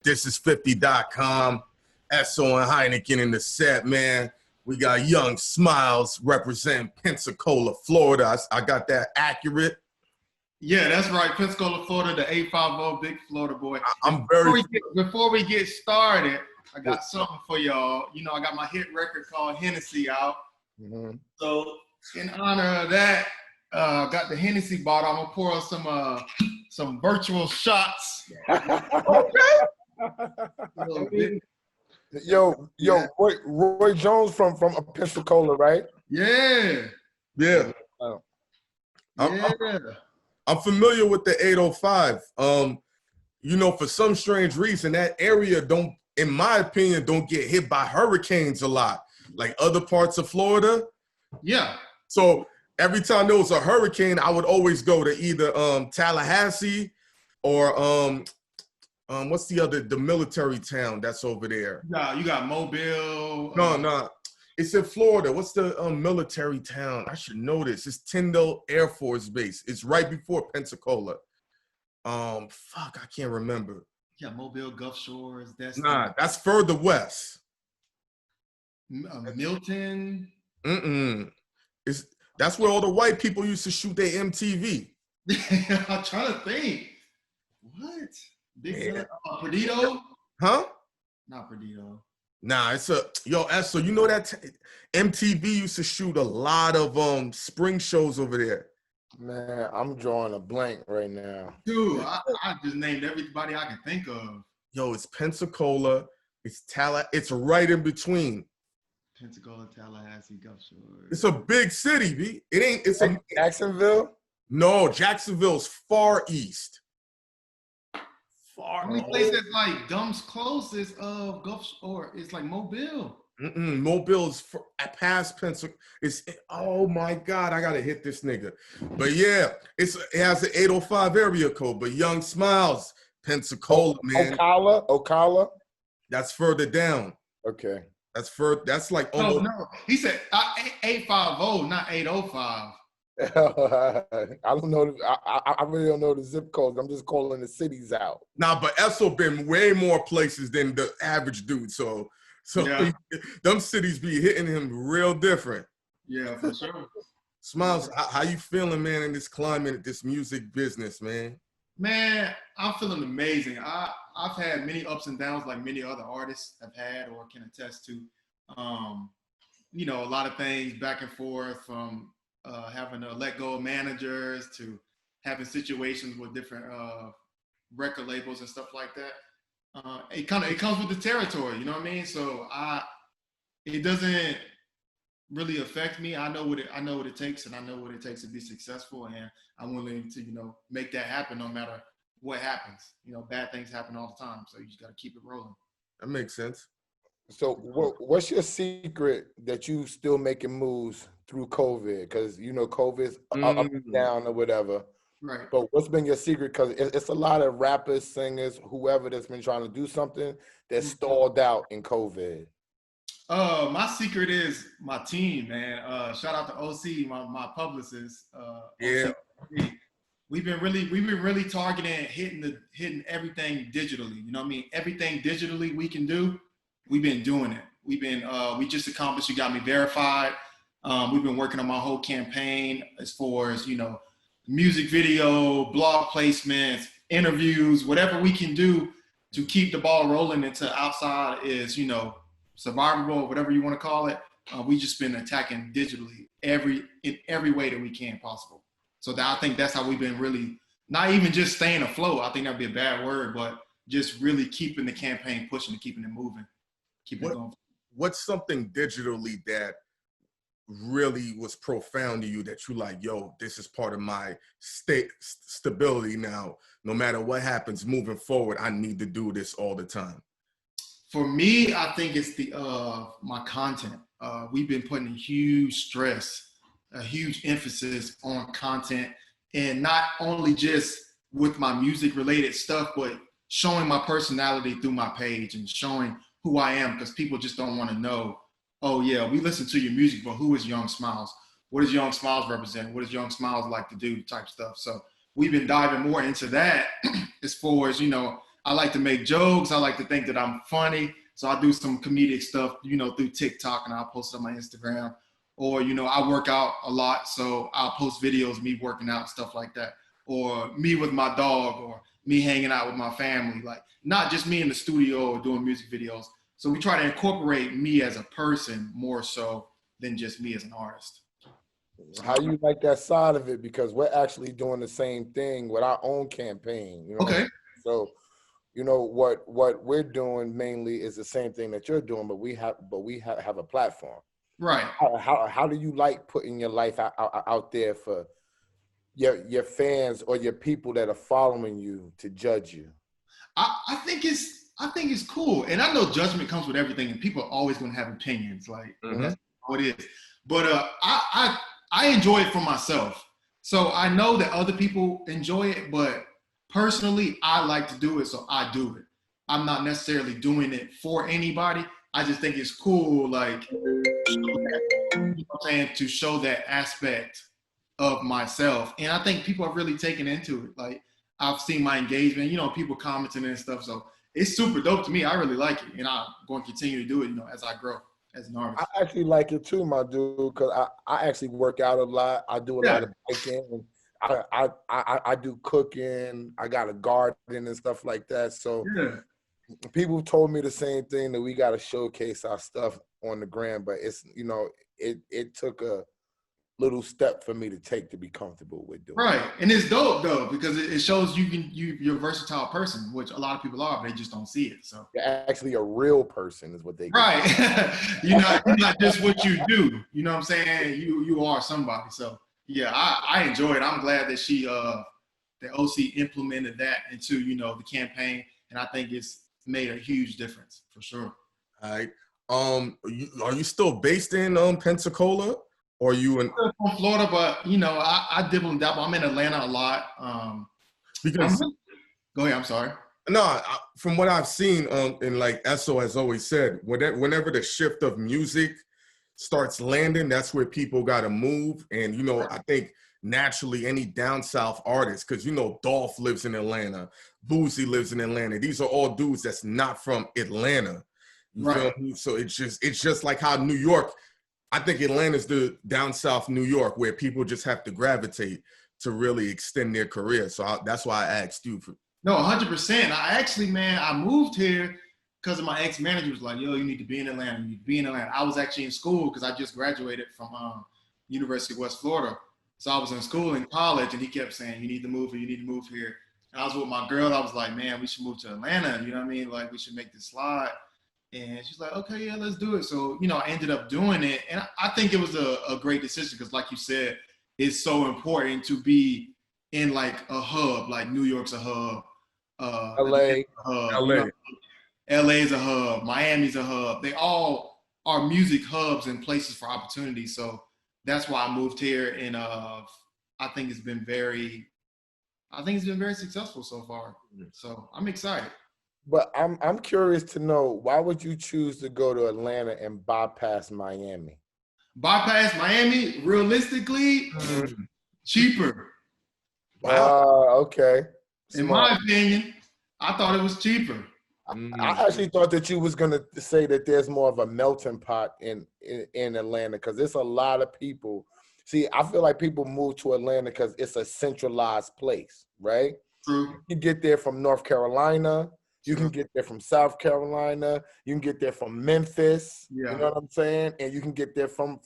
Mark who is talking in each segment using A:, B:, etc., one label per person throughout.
A: ThisIs50.com. Esso and Heineken in the set, man. We got Young Smilez representing Pensacola, Florida. I got that accurate.
B: Yeah, that's right. Pensacola, Florida, the 850 Big Florida boy.
A: Before
B: we get started, I got something for y'all. You know, I got my hit record called Hennessy out. So in honor of that, got the Hennessy bottle. I'm gonna pour on some virtual shots.
C: Yo, Roy Jones from Pensacola, right?
B: Yeah.
A: I'm familiar with the 805. You know, for some strange reason, that area don't, in my opinion, don't get hit by hurricanes a lot, like other parts of Florida.
B: Yeah.
A: So every time there was a hurricane, I would always go to either Tallahassee or what's the military town that's over there?
B: Yeah, you got Mobile.
A: No. It's in Florida. What's the military town? I should know this. It's Tyndall Air Force Base. It's right before Pensacola. Fuck, I can't remember.
B: Yeah, Mobile, Gulf Shores.
A: That's further west.
B: Milton.
A: That's where all the white people used to shoot their MTV.
B: I'm trying to think. What? Perdido?
A: Huh?
B: Not Perdido.
A: Nah, it's so you know that MTV used to shoot a lot of spring shows over there.
C: Man, I'm drawing a blank right now.
B: Dude, I just named everybody I can think of.
A: Yo, it's Pensacola. It's right in between.
B: Pensacola, Tallahassee, Gulf Shores.
A: It's a big city, B. It's
C: Jacksonville?
A: No, Jacksonville's far east.
B: How many places like Dumb's closest of Gulf, or it's like Mobile?
A: Mobile's past Pensacola. Oh my God, I gotta hit this nigga. But yeah, it has an 805 area code. But Young Smilez, Pensacola, man.
C: Ocala. That's
A: further down.
C: Okay.
A: That's like almost.
B: No. He said 850, not 805.
C: I don't know. I really don't know the zip codes. I'm just calling the cities out.
A: Nah, but Esso been way more places than the average dude. So yeah. Them cities be hitting him real different.
B: Yeah, for sure.
A: Smilez, how you feeling, man, in this climate, this music business, man?
B: Man, I'm feeling amazing. I've had many ups and downs like many other artists have had or can attest to. You know, a lot of things back and forth from having to let go of managers to having situations with different record labels and stuff like that. It comes with the territory, you know what I mean? So it doesn't really affect me. I know what it takes, and I know what it takes to be successful, and I'm willing to, you know, make that happen no matter what happens. You know, bad things happen all the time, so you just got to keep it rolling.
A: That makes sense.
C: So what's your secret that you still making moves through COVID? Because, you know, COVID's up and down or whatever.
B: Right.
C: But what's been your secret? Because it's a lot of rappers, singers, whoever that's been trying to do something that stalled out in COVID.
B: My secret is my team, man. Shout out to OC, my publicist.
A: Yeah.
B: OC. We've been really targeting hitting everything digitally. You know what I mean? Everything digitally we can do. We've been doing it. We just accomplished You Got Me Verified. We've been working on my whole campaign as far as, you know, music video, blog placements, interviews, whatever we can do to keep the ball rolling until outside is, you know, survivable, whatever you want to call it. We just been attacking digitally in every way that we can possible. So I think that's how we've been really, not even just staying afloat. I think that'd be a bad word, but just really keeping the campaign pushing and keeping it moving. Keep it going.
A: What's something digitally that really was profound to you that you like, yo, this is part of my stability now. No matter what happens moving forward, I need to do this all the time?
B: For me, I think it's my content. We've been putting a huge stress, a huge emphasis on content, and not only just with my music related stuff, but showing my personality through my page and showing who I am, because people just don't want to know, oh yeah, we listen to your music, but who is Young Smilez? What does Young Smilez represent? What does Young Smilez like to do type stuff? So we've been diving more into that as far as, you know, I like to make jokes. I like to think that I'm funny. So I do some comedic stuff, you know, through TikTok, and I'll post it on my Instagram. Or, you know, I work out a lot, so I'll post videos of me working out and stuff like that. Or me with my dog, or me hanging out with my family. Like, not just me in the studio or doing music videos. So we try to incorporate me as a person more so than just me as an artist.
C: How you like that side of it? Because we're actually doing the same thing with our own campaign. You know?
B: Okay.
C: So, you know, what we're doing mainly is the same thing that you're doing, but we have a platform.
B: Right.
C: How do you like putting your life out there for your fans or your people that are following you to judge you?
B: I think it's cool, and I know judgment comes with everything, and people are always going to have opinions. Like that's how it is. But I enjoy it for myself, so I know that other people enjoy it. But personally, I like to do it, so I do it. I'm not necessarily doing it for anybody. I just think it's cool, like, you know what I'm saying, to show that aspect of myself. And I think people are really taken into it. Like, I've seen my engagement, you know, people commenting and stuff. So it's super dope to me. I really like it. And I'm going to continue to do it, you know, as I grow as an artist.
C: I actually like it too, my dude, because I actually work out a lot. I do a lot of biking. And I do cooking. I got a garden and stuff like that. So people told me the same thing, that we got to showcase our stuff on the gram. But it's, you know, it took a little step for me to take to be comfortable with doing.
B: Right. And it's dope though, because it shows you're a versatile person, which a lot of people are, but they just don't see it. So
C: you're actually a real person is what they
B: right. You're not just what you do. You know what I'm saying? You are somebody. So yeah, I enjoy it. I'm glad that the OC implemented that into, you know, the campaign. And I think it's made a huge difference for sure.
A: All right. Are you still based in Pensacola? Or you in
B: from Florida, but you know, I dibble and dabble. I'm in Atlanta a lot.
A: Because
B: go ahead. I'm sorry.
A: No, from what I've seen, and like Esso has always said, whenever the shift of music starts landing, that's where people got to move. And you know, I think naturally any down south artist, because you know, Dolph lives in Atlanta, Boozy lives in Atlanta. These are all dudes that's not from Atlanta. You feel me? So it's just like how New York. I think Atlanta's the down south New York where people just have to gravitate to really extend their career. So that's why I asked you.
B: No, 100%. I moved here because of my ex-manager was like, yo, you need to be in Atlanta. You need to be in Atlanta. I was actually in school because I just graduated from University of West Florida. So I was in school in college, and he kept saying, you need to move here, you need to move here. And I was with my girl. I was like, man, we should move to Atlanta. You know what I mean? Like, we should make this slide. And she's like, okay, yeah, let's do it. So, you know, I ended up doing it. And I think it was a great decision because, like you said, it's so important to be in, like, a hub. Like, New York's a hub.
C: LA.
B: LA's a hub. Miami's a hub. They all are music hubs and places for opportunity. So that's why I moved here. And I think it's been very successful so far. So I'm excited.
C: But I'm curious to know, why would you choose to go to Atlanta and bypass Miami?
B: Bypass Miami, realistically, cheaper.
C: Wow. Okay.
B: In my opinion, I thought it was cheaper.
C: I actually thought that you was gonna say that there's more of a melting pot in Atlanta, because there's a lot of people. See, I feel like people move to Atlanta because it's a centralized place, right?
B: True.
C: You get there from North Carolina. You can get there from South Carolina. You can get there from Memphis.
B: Yeah.
C: You know what I'm saying? And you can get there from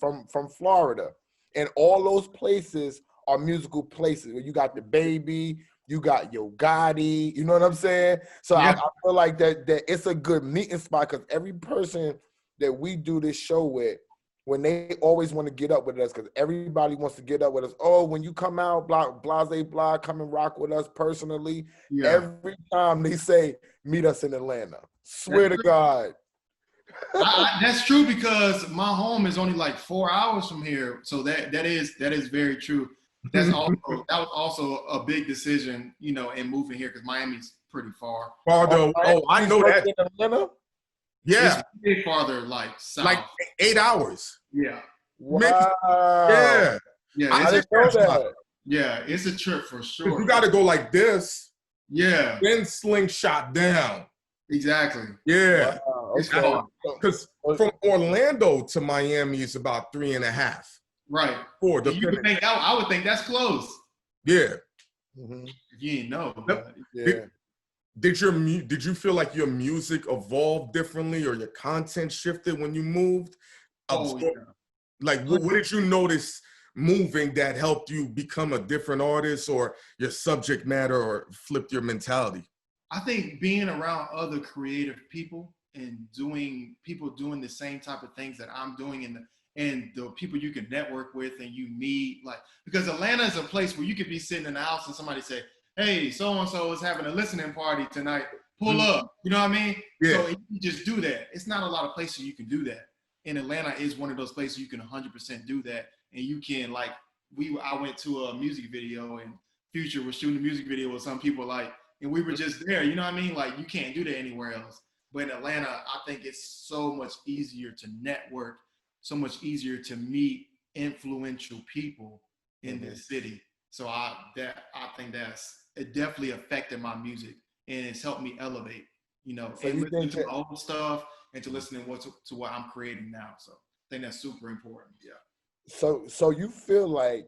C: Florida. And all those places are musical places where you got the Baby, you got Yo Gotti. You know what I'm saying? So I feel like that it's a good meeting spot, because every person that we do this show with, when they always want to get up with us, because everybody wants to get up with us. Oh, when you come out, blase blah, come and rock with us personally. Yeah. Every time they say, meet us in Atlanta. Swear to God.
B: That's true, because my home is only like 4 hours from here. So that is very true. That was also a big decision, you know, in moving here, because Miami's pretty far.
A: I know that.
C: In Atlanta?
A: Yeah.
B: It's way farther, like south.
A: Like 8 hours.
B: Yeah.
C: Wow.
B: Yeah.
C: I didn't know that.
B: Yeah, it's a trip for sure.
A: You got to go like this.
B: Yeah.
A: then slingshot down.
B: Exactly.
A: Yeah.
C: Wow,
B: It's
C: okay.
B: hard.
A: Because from Orlando to Miami is about 3.5.
B: Right.
A: 4,
B: And you would
A: depending.
B: think I would think that's close.
A: Yeah.
C: Mhm.
B: If you didn't know.
A: Yep.
B: But
C: Yeah.
A: Did you feel like your music evolved differently or your content shifted when you moved?
B: oh yeah.
A: Like, what did you notice moving that helped you become a different artist, or your subject matter, or flipped your mentality?
B: I think being around other creative people and people doing the same type of things that I'm doing, and the people you can network with and you meet, like, because Atlanta is a place where you could be sitting in the house and somebody say, hey, so-and-so is having a listening party tonight, pull up, you know what I mean?
A: Yeah.
B: So you just do that. It's not a lot of places you can do that. And Atlanta is one of those places you can 100% do that. And you can, like, I went to a music video and Future was shooting a music video with some people, like, and we were just there, you know what I mean? Like, you can't do that anywhere else. But in Atlanta, I think it's so much easier to network, so much easier to meet influential people in this city. So I think it definitely affected my music, and it's helped me elevate,
C: So
B: and
C: you
B: listening
C: think
B: to
C: that,
B: my old stuff and to listening to what I'm creating now. So I think that's super important. Yeah.
C: so you feel like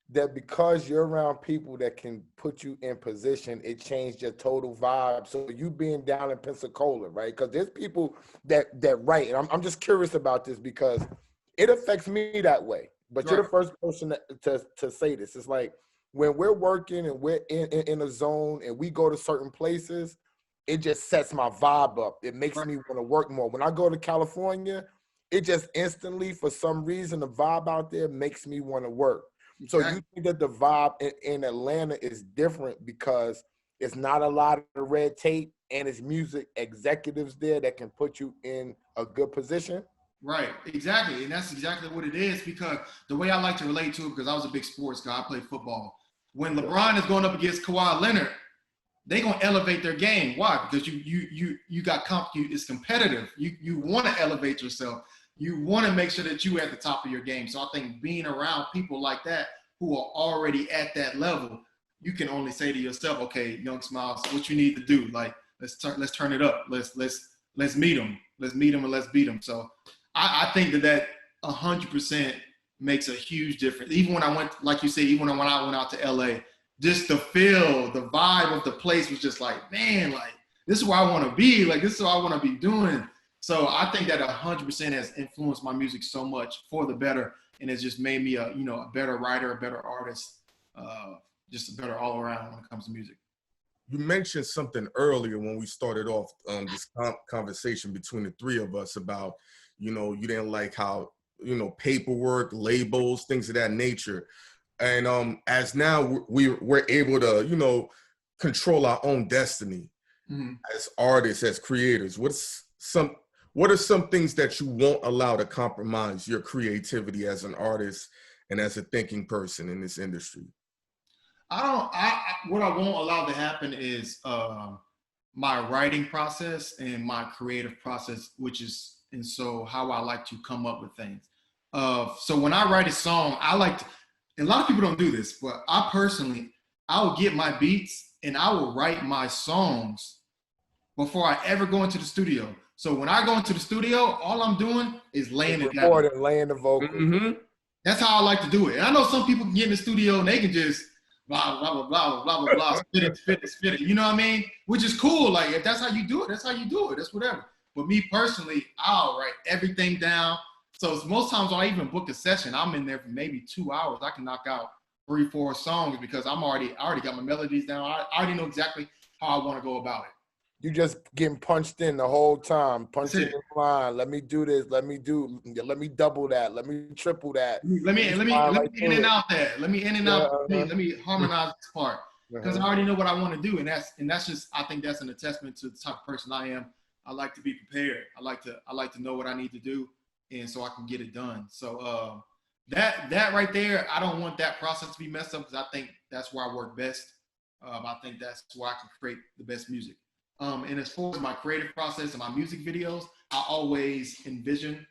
C: that because you're around people that can put you in position, it changed your total vibe. So you being down in Pensacola, right? Because there's people that write, and I'm just curious about this because it affects me that way. But you're the first person to say this. It's like when we're working and we're in a zone and we go to certain places, it just sets my vibe up. It makes me want to work more. When I go to California, it just instantly, for some reason, the vibe out there makes me want to work. So you think that the vibe in Atlanta is different because it's not a lot of red tape and it's music executives there that can put you in a good position?
B: Right, exactly. And that's exactly what it is, because the way I like to relate to it, because I was a big sports guy, I played football. When LeBron is going up against Kawhi Leonard, they're gonna elevate their game. Why? Because you got it's competitive. You want to elevate yourself. You want to make sure that you're at the top of your game. So I think being around people like that who are already at that level, you can only say to yourself, okay, young Smilez, what you need to do? Like, let's turn it up. Let's meet them. Let's meet them and let's beat them. So I think that 100% makes a huge difference. Even when I went, like you said, even when I went out to LA, just the feel, the vibe of the place was just like, man, like, this is where I want to be. Like, this is what I want to be doing. So I think that 100% has influenced my music so much for the better, and it's just made me a better writer, a better artist, just a better all around when it comes to music.
A: You mentioned something earlier when we started off this conversation between the three of us about, you didn't like how, paperwork, labels, things of that nature. And as now we're able to, control our own destiny as artists, as creators. What are some things that you won't allow to compromise your creativity as an artist and as a thinking person in this industry?
B: What I won't allow to happen is my writing process and my creative process, so how I like to come up with things. So when I write a song, and a lot of people don't do this, but I will get my beats and I will write my songs before I ever go into the studio. So when I go into the studio, all I'm doing is laying it down.
C: Laying the vocals.
A: Mm-hmm.
B: That's how I like to do it. And I know some people can get in the studio and they can just blah, blah, blah, blah, blah, blah, blah, spit it. You know what I mean? Which is cool. Like, if that's how you do it, that's how you do it. That's whatever. But me personally, I'll write everything down. So most times when I even book a session, I'm in there for maybe 2 hours. I can knock out 3-4 songs because I already got my melodies down. I already know exactly how I want to go about it.
C: You just getting punched in the whole time, punching in line. Let me do this. Let me double that. Let me triple that.
B: Let me in and out that. Let me in and out. Let me harmonize this part, because I already know what I want to do, and that's just, I think that's an attestament to the type of person I am. I like to be prepared. I like to know what I need to do, and so I can get it done. So that right there, I don't want that process to be messed up, because I think that's where I work best. I think that's where I can create the best music. And as far as my creative process and my music videos, I always envision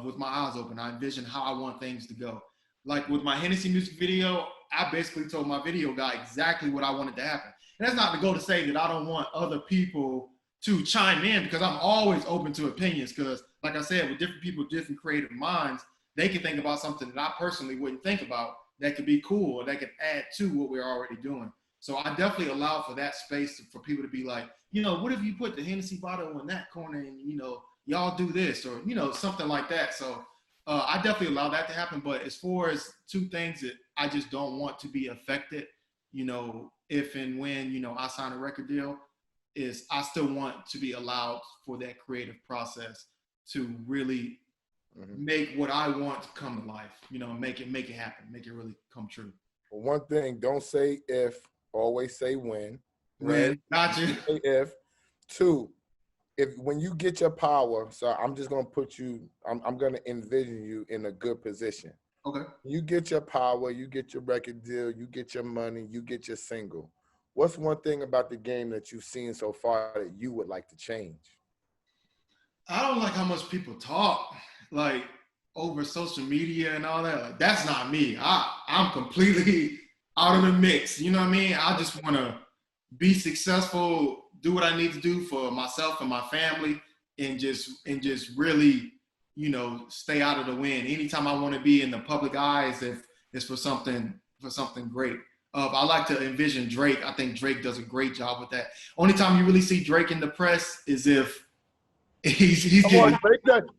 B: with my eyes open. I envision how I want things to go. Like with my Hennessy music video, I basically told my video guy exactly what I wanted to happen. And that's not to go to say that I don't want other people to chime in, because I'm always open to opinions, because like I said, with different people, different creative minds, they can think about something that I personally wouldn't think about that could be cool or that could add to what we're already doing. So I definitely allow for that space for people to be like, what if you put the Hennessy bottle in that corner and, y'all do this, or, something like that. So I definitely allow that to happen. But as far as two things that I just don't want to be affected, if and when, I sign a record deal, is I still want to be allowed for that creative process to really make what I want to come to life, make it happen, make it really come true.
C: One thing, don't say if, always say when.
B: When, gotcha.
C: Say if. Two, when you get your power, so I'm just gonna put you, I'm gonna envision you in a good position.
B: Okay.
C: You get your power, you get your record deal, you get your money, you get your single. What's one thing about the game that you've seen so far that you would like to change?
B: I don't like how much people talk, like over social media and all that. Like, that's not me. I'm completely out of the mix. You know what I mean? I just want to be successful, do what I need to do for myself and my family, and just really, stay out of the wind. Anytime I want to be in the public eyes, if it's for something great. I like to envision Drake. I think Drake does a great job with that. Only time you really see Drake in the press is if he's getting.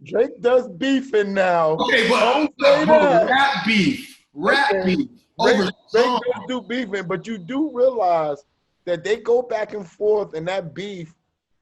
C: Drake does beefing now.
B: Okay, but
C: don't say that.
B: Rap beef. Drake
C: does do beefing, but you do realize that they go back and forth, and that beef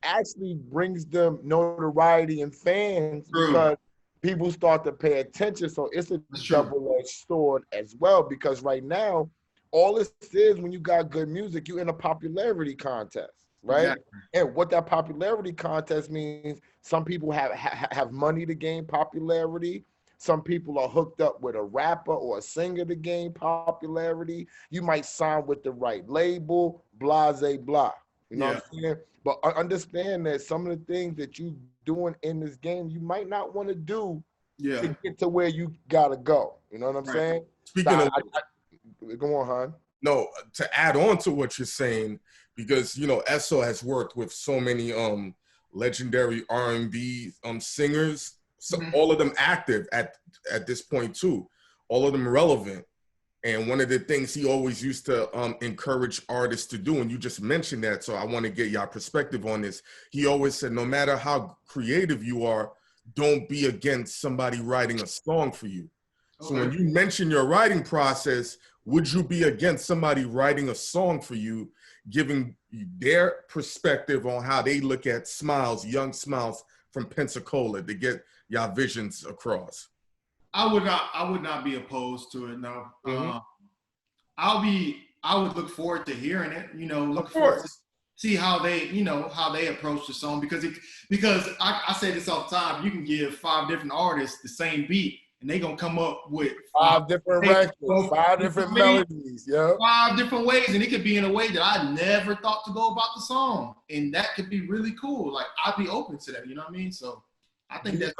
C: actually brings them notoriety and fans. True. Because people start to pay attention. So it's a double-edged sword as well, because right now, all this is, when you got good music, you're in a popularity contest, right? Exactly. And what that popularity contest means, some people have money to gain popularity. Some people are hooked up with a rapper or a singer to gain popularity. You might sign with the right label, blase blah. You know what I'm saying? But understand that some of the things that you doing in this game, you might not want to do to get to where you gotta go. You know what I'm saying?
A: Speaking of,
C: go on, hon.
A: No, to add on to what you're saying, because Esso has worked with so many legendary R&B singers, so all of them active at this point too, all of them relevant. And one of the things he always used to encourage artists to do, and you just mentioned that, so I want to get your perspective on this. He always said, no matter how creative you are, don't be against somebody writing a song for you. Okay. So when you mention your writing process, would you be against somebody writing a song for you, giving their perspective on how they look at Smilez, young Smilez from Pensacola, to get your visions across?
B: I would not be opposed to it. No. I would look forward to hearing it. Look forward to see how they approach the song, because I say this all the time. You can give 5 different artists the same beat, and they're gonna come up with
C: 5 different records, 5 different melodies,
B: 5 different ways, and it could be in a way that I never thought to go about the song, and that could be really cool. Like, I'd be open to that. You know what I mean? So I think that.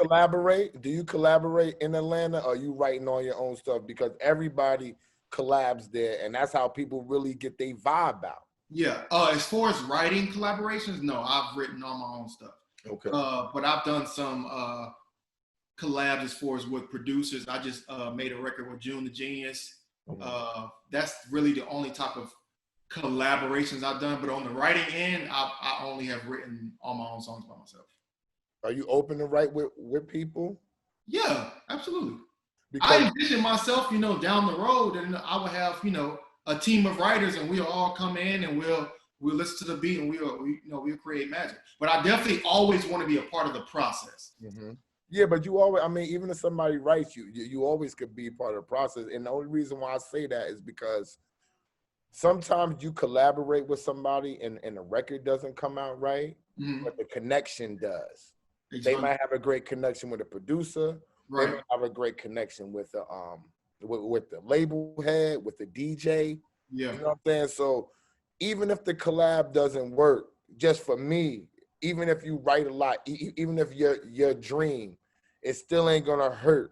C: Do you collaborate in Atlanta, or are you writing all your own stuff? Because everybody collabs there, and that's how people really get their vibe out.
B: Yeah. As far as writing collaborations, no, I've written all my own stuff.
C: Okay.
B: But I've done some collabs as far as with producers. I just made a record with June the Genius. That's really the only type of collaborations I've done. But on the writing end, I only have written all my own songs by myself.
C: Are you open to write with people?
B: Yeah, absolutely. Because I envision myself, down the road, and I would have, a team of writers, and we'll all come in and we'll listen to the beat, and we'll create magic. But I definitely always want to be a part of the process.
C: Mm-hmm. Yeah, but you always, even if somebody writes you always could be part of the process. And the only reason why I say that is because sometimes you collaborate with somebody and the record doesn't come out right, but the connection does. Exactly. They might have a great connection with a producer. Right. They might have a great connection with the label head, with the DJ.
B: Yeah.
C: You know what I'm saying? So even if the collab doesn't work, just for me, even if you write a lot, even if your dream, it still ain't gonna hurt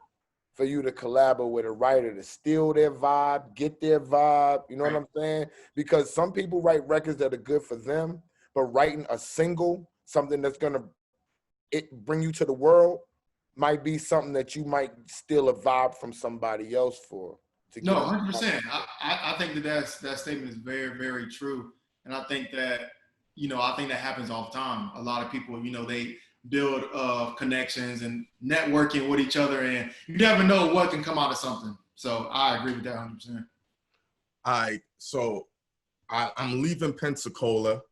C: for you to collaborate with a writer to steal their vibe, get their vibe. You know what I'm saying? Because some people write records that are good for them, but writing a single, something that's gonna bring you to the world, might be something that you might steal a vibe from somebody else for.
B: No, 100%. I think that statement is very, very true, and I think that I think that happens all the time. A lot of people, they build connections and networking with each other, and you never know what can come out of something. So I agree with that 100%.
A: All right, so I'm leaving Pensacola.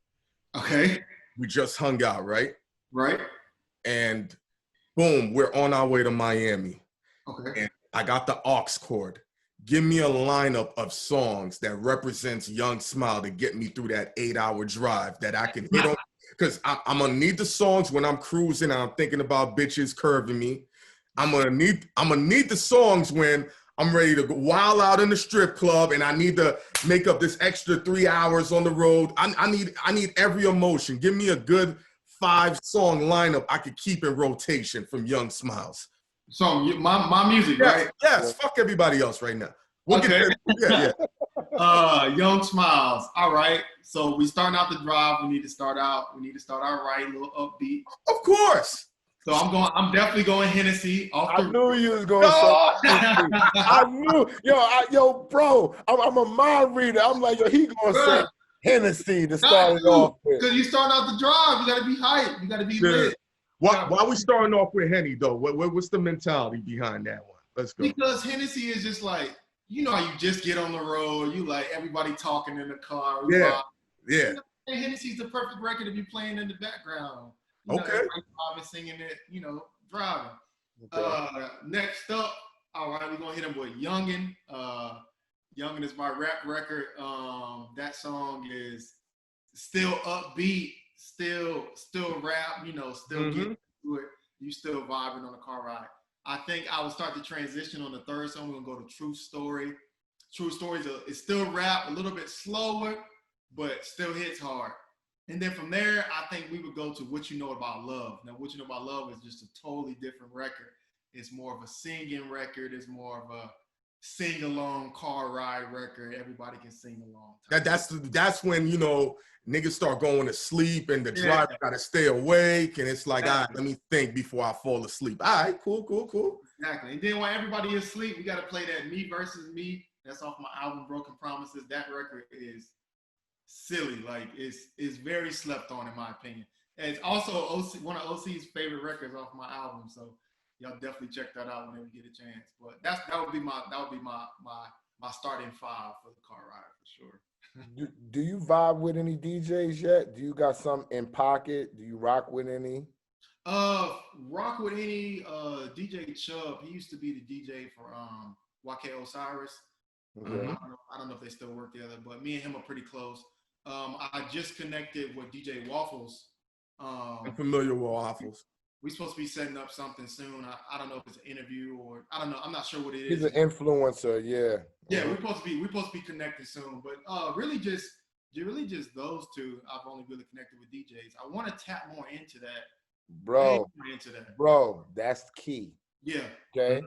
B: Okay.
A: We just hung out, right?
B: Right.
A: And boom, we're on our way to Miami.
B: Okay.
A: And I got the aux cord. Give me a lineup of songs that represents Young Smile to get me through that 8-hour drive that I can hit on. Because I'm gonna need the songs when I'm cruising and I'm thinking about bitches curving me. I'm gonna need the songs when I'm ready to go wild out in the strip club and I need to make up this extra 3 hours on the road. I need every emotion. Give me a good 5-song lineup I could keep in rotation from Young Smiles.
B: So my music, right?
A: Yes. Fuck everybody else right now. We'll
B: okay.
A: Young
B: Smiles. All right. So we starting out the drive. We need to start out right, a little upbeat.
A: Of course.
B: So I'm definitely going Hennessy.
C: I knew you was going to say I knew. Yo, bro, I'm a mind reader. I'm like, yo, he going to say Hennessy to start it off with.
B: Because you starting out the drive. You got to be hyped. You got to be lit.
A: Why we starting off with Henny, though? What's the mentality behind that one? Let's go.
B: Because Hennessy is just like, how you just get on the road. You like everybody talking in the car.
A: Yeah.
B: Hennessy's the perfect record if you're playing in the background.
A: Okay.
B: Singing it, driving.
C: Okay.
B: Next up, all right, we're going to hit him with Youngin'. Youngin' is my rap record. That song is still upbeat, still rap, still getting to it. You still vibing on the car ride. I think I will start the transition on the third song. We're going to go to True Story. True Story is still rap, a little bit slower, but still hits hard. And then from there, I think we would go to What You Know About Love. Now, What You Know About Love is just a totally different record. It's more of a singing record. It's more of a sing-along car ride record. Everybody can sing along.
A: That's when, niggas start going to sleep and the driver got to stay awake. And it's like, all right, let me think before I fall asleep. All right, cool.
B: Exactly. And then while everybody is asleep, we got to play that Me Versus Me. That's off my album, Broken Promises. That record is silly. Like, it's very slept on, in my opinion. And it's also one of OC's favorite records off my album. So y'all definitely check that out whenever you get a chance. But that would be my starting 5 for the car ride for sure.
C: Do you vibe with any DJs yet? Do you got some in pocket? Do you rock with any?
B: Rock with any DJ Chubb. He used to be the DJ for YK Osiris.
C: Okay.
B: I don't know if they still work together, but me and him are pretty close. I just connected with DJ Waffles.
A: I'm familiar with Waffles.
B: We're supposed to be setting up something soon. I don't know if it's an interview or I don't know. I'm not sure what it is.
C: He's an influencer, yeah.
B: Yeah, we're supposed to be connected soon. But really just those two. I've only really connected with DJs. I want to tap more into that.
C: Bro, that's key.
B: Yeah.
C: Okay.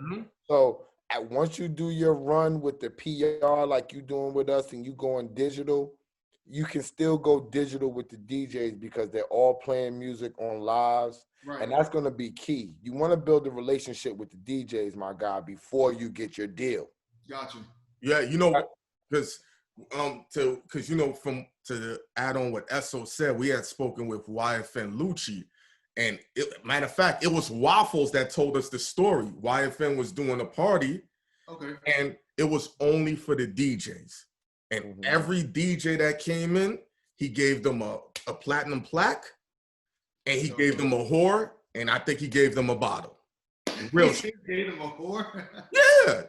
C: So once you do your run with the PR like you doing with us and you going digital, you can still go digital with the DJs because they're all playing music on lives. Right. And that's going to be key. You want to build a relationship with the DJs, my guy, before you get your deal.
B: Gotcha.
A: Yeah, because to add on what Esso said, we had spoken with YFN Lucci. And matter of fact, it was Waffles that told us the story. YFN was doing a party. Okay. And it was only for the DJs. And every DJ that came in, he gave them a platinum plaque, and he gave them a whore, and I think he gave them a bottle. Real shit.
B: He gave them a whore?
A: Yeah.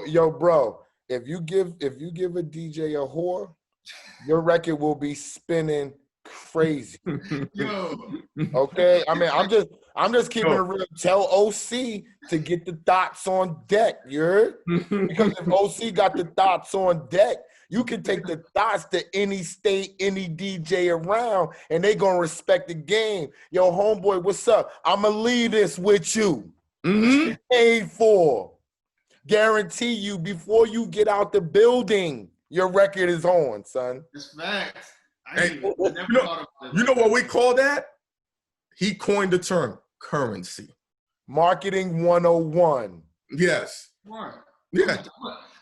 C: Yo, bro, if you give a DJ a whore, your record will be spinning crazy.
B: Yo.
C: Okay? I mean, I'm just keeping it real. Tell OC to get the thoughts on deck, you heard? Because if OC got the thoughts on deck, you can take the thoughts to any state, any DJ around, and they gonna respect the game. Yo, homeboy, what's up? I'ma leave this with you.
A: Mm-hmm.
C: Paid for. Guarantee you before you get out the building, your record is on, son.
B: It's facts.
A: And,
B: Never thought about it.
A: You know what we call that? He coined the term currency.
C: Marketing 101.
A: Yes.
B: Right.
A: Yeah.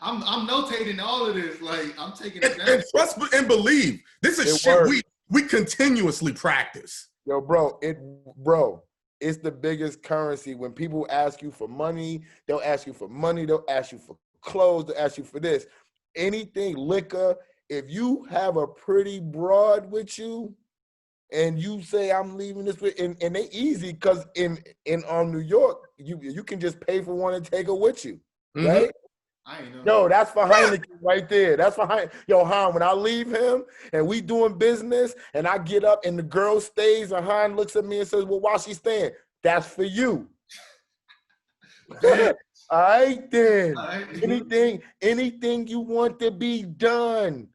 B: I'm notating all of this. Like I'm taking it down.
A: And trust and believe. This is shit we continuously practice.
C: Yo, bro, it's the biggest currency. When people ask you for money, they'll ask you for money, they'll ask you for clothes, they'll ask you for this. Anything, liquor, if you have a pretty broad with you and you say I'm leaving this with, and they easy because in New York, you can just pay for one and take her with you, right?
B: I ain't know.
C: Yo, that's for Heineken right there. That's for Heineken. Yo, Han, when I leave him and we doing business and I get up and the girl stays and Han looks at me and says, well, why she staying? That's for you. All right, then.
B: All right.
C: Anything you want to be done.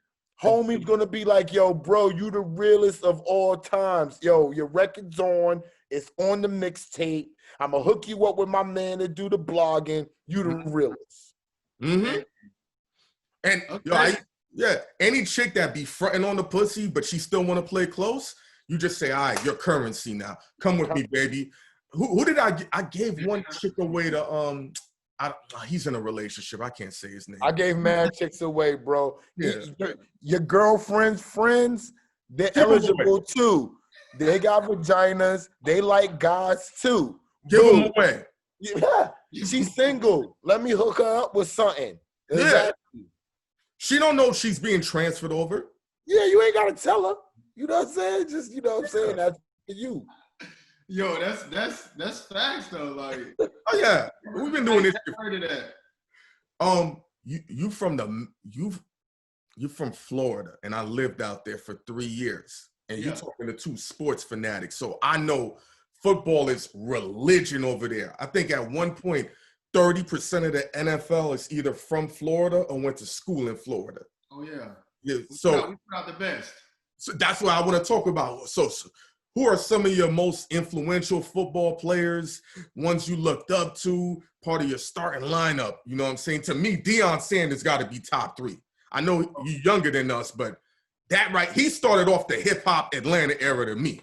C: Homie's gonna be like, yo, bro, you the realest of all times. Yo, your record's on. It's on the mixtape. I'm gonna hook you up with my man to do the blogging. You the realest.
A: Mm-hmm. And any chick that be fronting on the pussy, but she still want to play close, you just say, all right, your currency now. Come with me, baby. Who did I gave one chick away to he's in a relationship. I can't say his name.
C: I gave mad chicks away, bro.
A: Yeah.
C: Your girlfriend's friends, they're eligible too. They got vaginas. They like guys too.
A: Give them away.
C: Yeah, she's single. Let me hook her up with something.
A: Exactly. Yeah. She don't know she's being transferred over.
C: Yeah, you ain't gotta tell her. You know what I'm saying? Just, you know what I'm saying? That's for you.
B: Yo, that's facts though. Like,
A: oh yeah, we've been doing this.
B: Heard of that.
A: You're from Florida, and I lived out there for 3 years, and you're talking to two sports fanatics, so I know football is religion over there. I think at one point, 30% of the NFL is either from Florida or went to school in Florida.
B: Oh yeah.
A: Yeah.
B: We
A: So
B: put out the best.
A: So that's what I want to talk about. So who are some of your most influential football players, ones you looked up to, part of your starting lineup? You know what I'm saying? To me, Deion Sanders got to be top 3. I know you're younger than us, but he started off the hip-hop Atlanta era to me.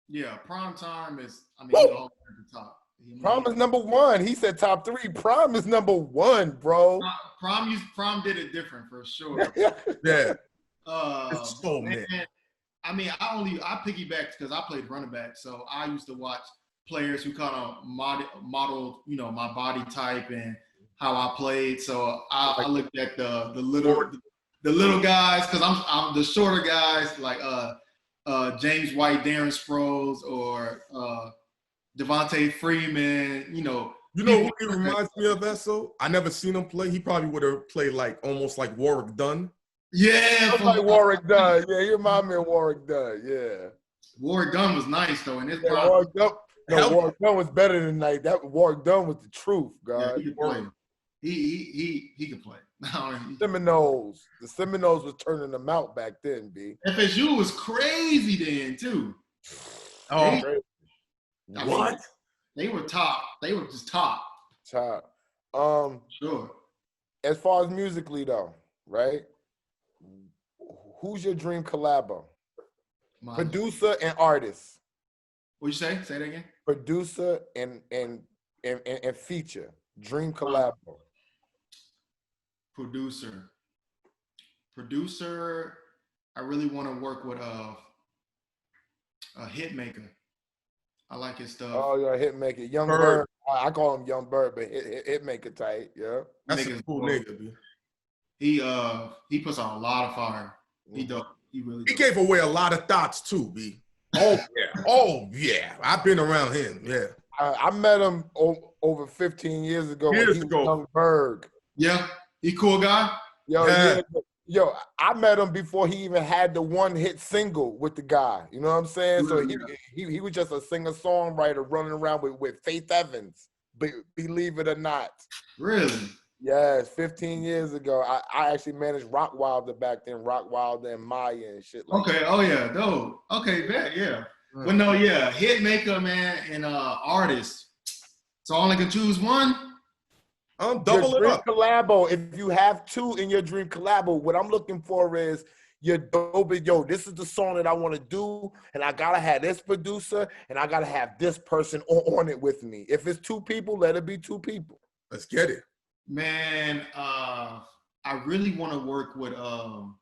B: Yeah, prime time is, all at the top.
C: Prime is number 1. He said top 3. Prime is number 1, bro.
B: Prime did it different for sure.
A: Yeah.
B: Man, I piggybacked because I played running back, so I used to watch players who kind of modeled, my body type and how I played. So I looked at the little guys because I'm the shorter guys like James White, Darren Sproles, or Devontae Freeman. You know who he
A: reminds me of, Esso? I never seen him play. He probably would have played almost like Warwick Dunn.
B: Yeah,
C: like Warwick Dunn. Yeah, you remind me of Warwick Dunn. Yeah,
B: Warwick Dunn was nice though, and
C: Warwick Dunn was better than Knight. That Warwick Dunn was the truth, God.
B: Yeah, he could play. He could play.
C: Seminoles. The Seminoles was turning them out back then, B.
B: FSU was crazy then too.
A: Oh, what?
B: They were top. They were just top.
C: Top.
B: Sure.
C: As far as musically though, right? Who's your dream collabo? Producer and artist.
B: What'd you say? Say that again.
C: Producer and feature. Dream collabo.
B: Producer. I really want to work with a Hitmaker. I like his stuff.
C: Oh yeah, Hitmaker. Young Bird. I call him Young Bird, but Hitmaker tight. Yeah.
A: That's a cool nigga, dude.
B: He puts on a lot of fire. He dope. He
A: gave away a lot of thoughts too, B. Oh yeah. Oh yeah. I've been around him. Yeah.
C: I met him over 15 years ago. When he was Young Berg.
B: Yeah. He cool guy.
C: Yo, I met him before he even had the one-hit single with the guy. You know what I'm saying? So he was just a singer-songwriter running around with Faith Evans. Believe it or not.
B: Really?
C: Yes, 15 years ago. I actually managed Rock Wilder back then, Rock Wilder and Maya and shit like that.
B: Okay, oh yeah, dope. Okay, bet, yeah. Well, no, yeah, Hitmaker, man, and artist. So I only can choose one?
A: Double
C: your
A: it
C: dream
A: up.
C: collabo. If you have two in your dream collabo, what I'm looking for is your dope. Yo, this is the song that I want to do, and I gotta have this producer, and I gotta have this person on it with me. If it's two people, let it be two people.
A: Let's get it.
B: Man, I really want to work with Don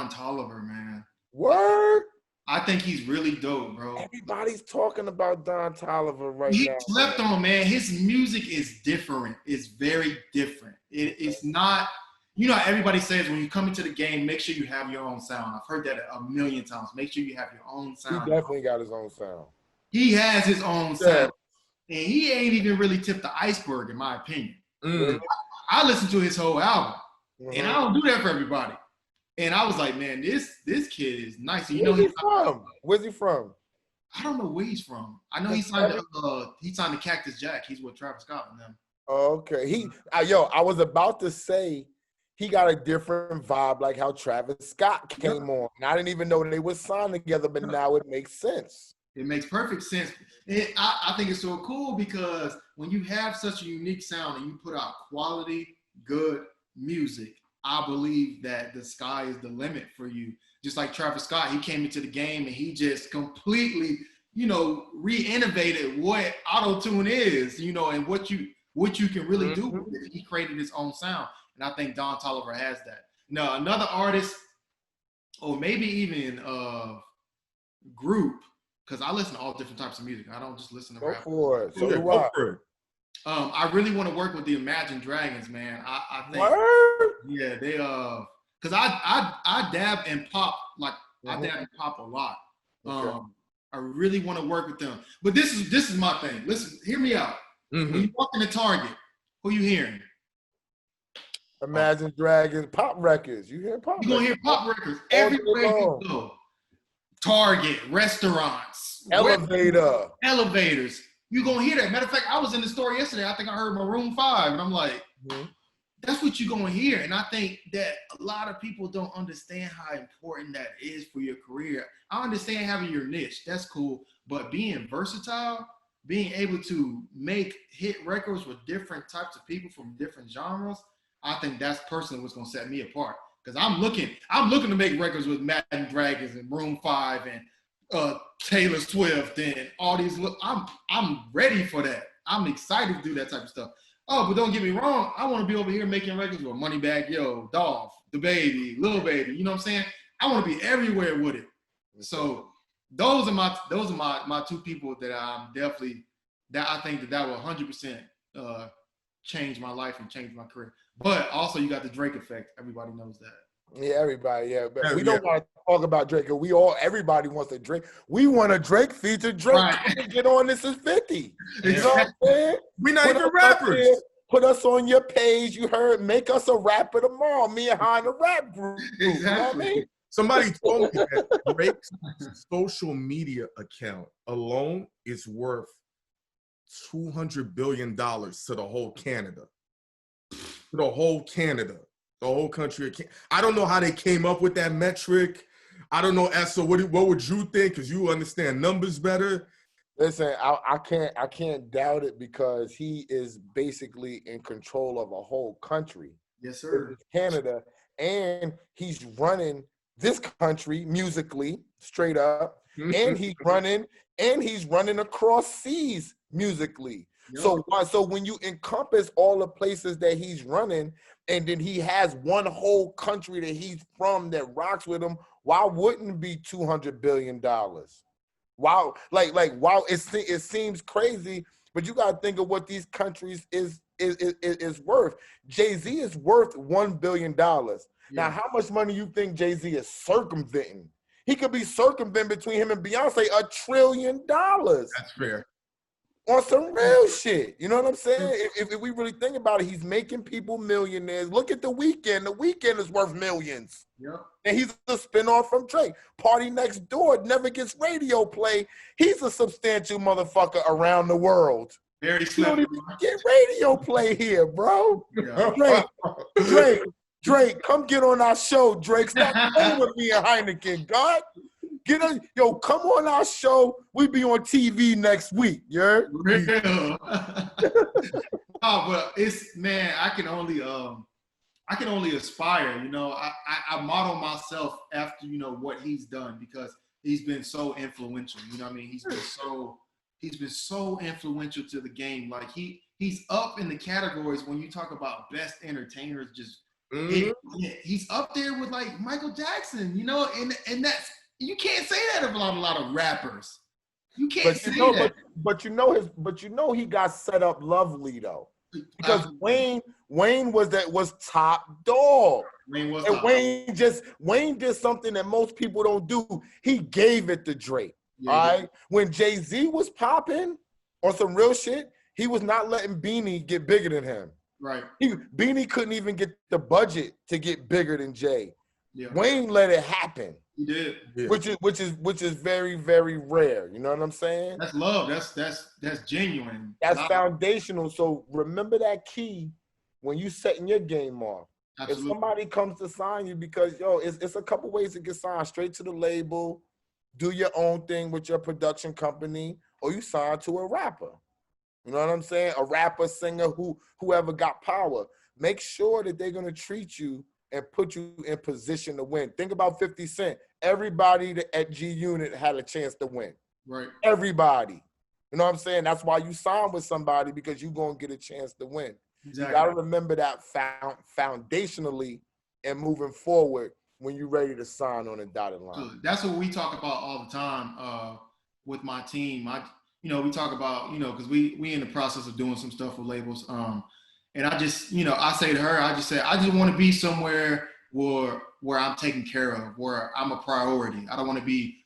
B: Toliver, man.
C: Word.
B: I think he's really dope, bro.
C: Everybody's talking about Don Toliver right
B: He
C: now.
B: slept on, man. His music is different. It's very different. It's not, you know, everybody says when you come into the game, make sure you have your own sound. I've heard that a million times. Make sure you have your own sound.
C: He definitely got his own sound.
B: He has his own sound. And he ain't even really tipped the iceberg, in my opinion. I listened to his whole album, and I don't do that for everybody. And I was like, man, this kid is nice. And you know,
C: Where's he from? Where's he from?
B: I don't know where he's from. I know he signed to Cactus Jack. He's with Travis Scott and them.
C: Okay. I was about to say he got a different vibe, like how Travis Scott came on. And I didn't even know they were signed together, but now it makes sense.
B: It makes perfect sense. I think it's so cool because when you have such a unique sound and you put out quality, good music, I believe that the sky is the limit for you. Just like Travis Scott, he came into the game and he just completely, you know, re-innovated what auto-tune is, you know, and what you can really do with it. He created his own sound. And I think Don Toliver has that. Now, another artist, or maybe even group, because I listen to all different types of music. I don't just listen to rap.
C: For it. So do I.
B: I really want to work with the Imagine Dragons, man. I think, yeah, they because I dab in pop, like I dab in pop a lot. I really want to work with them. But this is my thing. Listen, hear me out. When you walk into Target, who you hearing?
C: Imagine Dragons, pop records. You hear pop?
B: You're gonna hear pop records everywhere you go. Target, restaurants, elevators. You're gonna hear that. Matter of fact, I was in the store yesterday. I think I heard Maroon 5, and I'm like, that's what you're gonna hear. And I think that a lot of people don't understand how important that is for your career. I understand having your niche, that's cool, but being versatile, being able to make hit records with different types of people from different genres, I think that's personally what's gonna set me apart. Because I'm looking to make records with Imagine Dragons and Maroon 5 and Taylor Swift and all these. I'm ready for that. I'm excited to do that type of stuff. Oh, but don't get me wrong. I want to be over here making records with Moneybagg Yo, Dolph, The Baby, Lil Baby. You know what I'm saying? I want to be everywhere with it. So those are my two people that I'm definitely, that I think that will 100% change my life and change my career. But also you got the Drake effect. Everybody knows that.
C: Yeah, everybody. Yeah, but we don't want to talk about Drake. Everybody wants a Drake. We want a Drake feature. Drake, right. Get on ThisIs50. You know what I'm saying?
A: We're not even rappers.
C: Put us on your page. You heard? Make us a rapper tomorrow. Me and Hein, a rap group.
B: Exactly.
C: You know what I mean?
A: Somebody told me that Drake's social media account alone is worth $200 billion to the whole Canada. To the whole Canada. The whole country. I don't know how they came up with that metric. I don't know, Essa, what would you think? Because you understand numbers better.
C: Listen, I can't doubt it because he is basically in control of a whole country.
B: Yes, sir.
C: Canada, and he's running this country musically, straight up, and he's running across seas musically. Yep. So when you encompass all the places that he's running, and then he has one whole country that he's from that rocks with him, why wouldn't it be $200 billion? Wow, wow, it seems crazy, but you gotta think of what these countries is worth. Jay-Z is worth $1 billion. Yeah. Now, how much money you think Jay-Z is circumventing? He could be circumventing between him and Beyonce $1 trillion.
A: That's fair.
C: On some real shit. You know what I'm saying? If we really think about it, he's making people millionaires. Look at The Weeknd. The Weeknd is worth millions.
B: Yep.
C: And he's a spinoff from Drake. Party Next Door never gets radio play. He's a substantial motherfucker around the world.
B: Very
C: you don't even get radio play here, bro.
B: Yeah.
C: Drake, come get on our show, Drake. Stop playing with me and Heineken, God. Yo, come on our show. We be on TV next week. You heard?
B: Real. Oh, but it's, man, I can only aspire, you know. I model myself after, you know, what he's done, because he's been so influential. You know what I mean? He's been so influential to the game. Like he's up in the categories when you talk about best entertainers. Just he's up there with like Michael Jackson, you know, and that's, you can't say that of a lot of rappers. You can't say that.
C: But you know he got set up lovely though. Because Wayne was top dog. Wayne did something that most people don't do. He gave it to Drake. Yeah, all right. When Jay-Z was popping on some real shit, he was not letting Beanie get bigger than him.
B: Right.
C: Beanie couldn't even get the budget to get bigger than Jay. Yeah. Wayne let it happen.
B: He did.
C: Yeah. Which is very, very rare. You know what I'm saying?
B: That's love. That's genuine.
C: That's foundational. So remember that key when you setting your game off. Absolutely. If somebody comes to sign you, because it's a couple ways to get signed: straight to the label, do your own thing with your production company, or you sign to a rapper. You know what I'm saying? A rapper, singer, whoever got power. Make sure that they're gonna treat you and put you in position to win. Think about 50 Cent. Everybody at G Unit had a chance to win.
B: Right.
C: Everybody. You know what I'm saying? That's why you sign with somebody, because you're going to get a chance to win. Exactly. You got to remember that foundationally and moving forward when you're ready to sign on a dotted line.
B: That's what we talk about all the time with my team. We talk about, because we in the process of doing some stuff with labels. And I just, I say to her, I just want to be somewhere where I'm taken care of, where I'm a priority. I don't want to be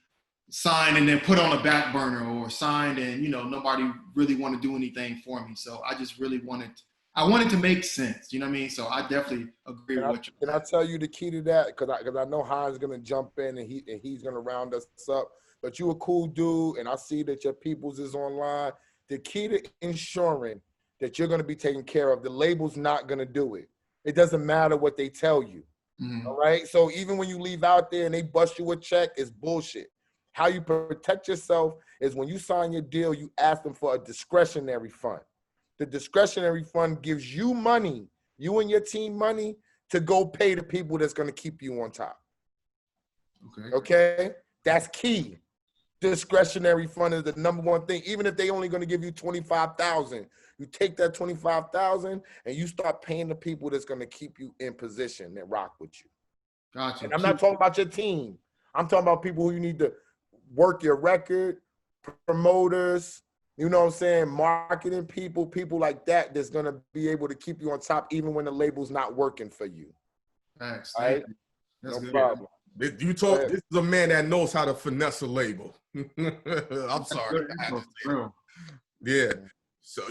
B: signed and then put on a back burner, or signed and, nobody really want to do anything for me. So I just really wanted to make sense. You know what I mean? So I definitely agree with what you.
C: Can I tell you the key to that? Because I know Hein's going to jump in and he's going to round us up. But you a cool dude, and I see that your peoples is online. The key to ensuring that you're going to be taken care of, the label's not going to do it. It doesn't matter what they tell you. Mm-hmm. All right? So even when you leave out there and they bust you a check, it's bullshit. How you protect yourself is when you sign your deal, you ask them for a discretionary fund. The discretionary fund gives you money, you and your team money, to go pay the people that's going to keep you on top. Okay? That's key. Discretionary fund is the number one thing. Even if they only going to give you $25,000, you take that $25,000 and you start paying the people that's going to keep you in position and rock with you.
B: Gotcha.
C: And I'm not talking about your team. I'm talking about people who you need to work your record, promoters, you know what I'm saying, marketing people like that, that's going to be able to keep you on top even when the label's not working for you.
B: Thanks.
C: All right?
B: That's
C: no
B: good.
C: problem.
A: This is a man that knows how to finesse a label. I'm sorry. Yeah. So,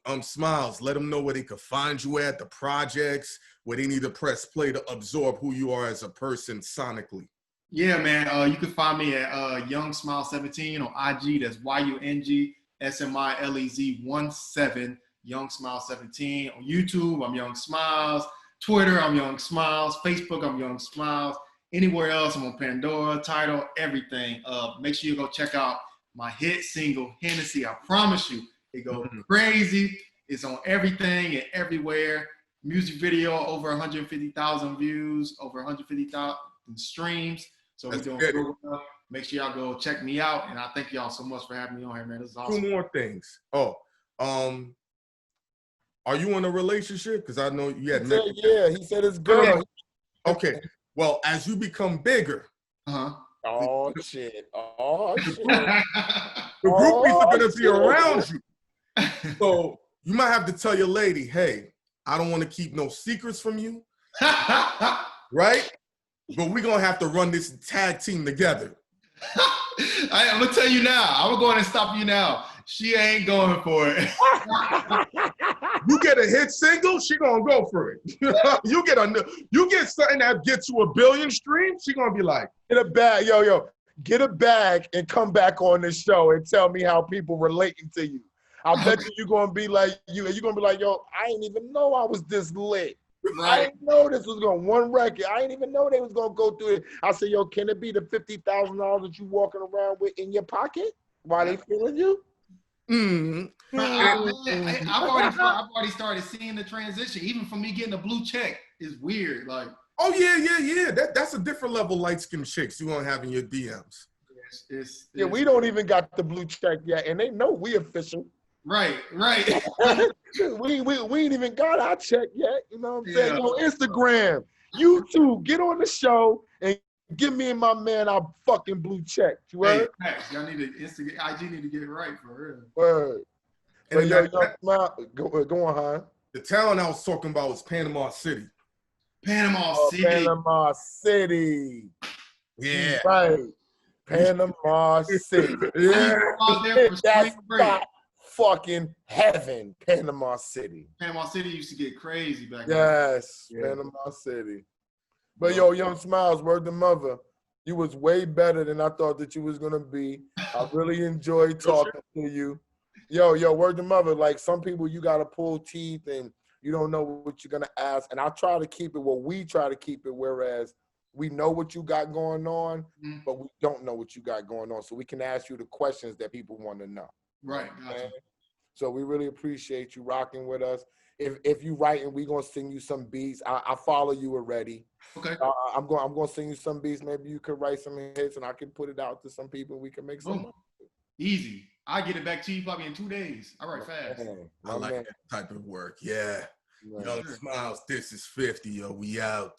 A: Smilez, let them know where they could find you at, the projects, where they need to press play to absorb who you are as a person sonically.
B: Yeah, man. You can find me at Young Smilez17 on IG. That's YUNGSMILEZ17. Young Smilez17 on YouTube. I'm Young Smilez. Twitter, I'm Young Smilez. Facebook, I'm Young Smilez. Anywhere else, I'm on Pandora, Tidal, everything. Make sure you go check out my hit single, Hennessy. I promise you, it goes crazy. It's on everything and everywhere. Music video, over 150,000 views, over 150,000 streams. So we're doing good. Make sure y'all go check me out. And I thank y'all so much for having me on here, man. This is awesome.
A: Two more things. Are you in a relationship? Because I know you had mentioned.
C: Yeah, he said it's good.
A: Okay. Well, as you become bigger.
C: Oh, shit. The
A: groupies are going to be around you. So you might have to tell your lady, hey, I don't want to keep no secrets from you. Right? But we're going to have to run this tag team together.
B: I'm going to tell you now. I'm going to go ahead and stop you now. She ain't going for it.
A: You get a hit single, she gonna go for it. You get something that gets you 1 billion streams, she gonna be like,
C: get a bag, get a bag and come back on this show and tell me how people relating to you. I bet you're gonna be like, you're gonna be like, yo, I didn't even know I was this lit. I
B: Right.
C: didn't know this was going one record. I didn't even know they was gonna go through it. I said, yo, can it be the $50,000 that you walking around with in your pocket while they feeling you?
A: Mm.
B: But I've already started seeing the transition. Even from me getting a blue check is weird. Like,
A: Oh yeah. That's a different level light skin chicks you won't have in your DMs.
C: Yeah, we don't even got the blue check yet, and they know we official.
B: Right.
C: we ain't even got our check yet. You know what I'm saying? Yo, Instagram, you two, get on the show and give me and my man our fucking blue check. You heard?
B: Hey, y'all need to IG need to get it right for real.
C: Word.
A: And
C: But yo, go on, huh?
A: the town I was talking about was Panama City.
B: Panama City.
C: Panama City.
A: Yeah.
C: Right. Panama City.
A: Yeah.
C: That's not fucking heaven, Panama City.
B: Panama City used to get crazy back then.
C: Yes, Panama City. But yo, Young Smilez, word to mother, you was way better than I thought that you was gonna be. I really enjoyed talking to you. Yo, word to mother, like some people you gotta pull teeth and you don't know what you're gonna ask. And I try to keep it we try to keep it, whereas we know what you got going on, but we don't know what you got going on. So we can ask you the questions that people want to know.
B: Right. Gotcha.
C: So we really appreciate you rocking with us. If you writing, we gonna sing you some beats. I follow you already.
B: Okay.
C: I'm gonna sing you some beats. Maybe you could write some hits and I can put it out to some people. We can make some money.
B: Easy. I get it back to you probably in 2 days. All right, fast.
A: I like that type of work. Yeah. Young Smilez, this is 50, yo. We out.